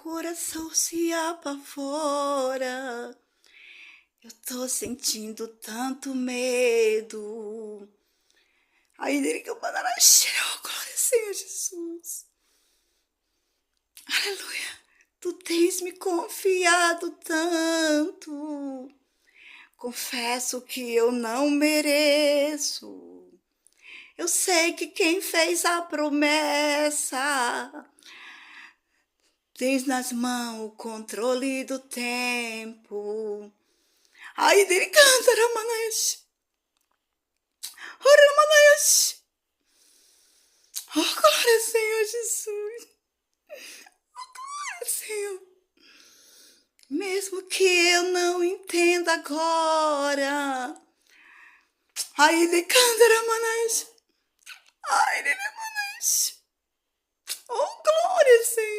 coração se apavora. Eu tô sentindo tanto medo. Aí dele que eu mandará cheiro, glória ao Senhor Jesus. Aleluia. Tu tens me confiado tanto. Confesso que eu não mereço. Eu sei que quem fez a promessa tens nas mãos o controle do tempo. Aí dele canta, Ramanash. Ramanash. Oh, glória ao Senhor Jesus. Oh, glória ao Senhor. Mesmo que eu não entenda agora. Aí ele canta, Ramanash. Ai, ele Ramanash. Oh, glória ao Senhor.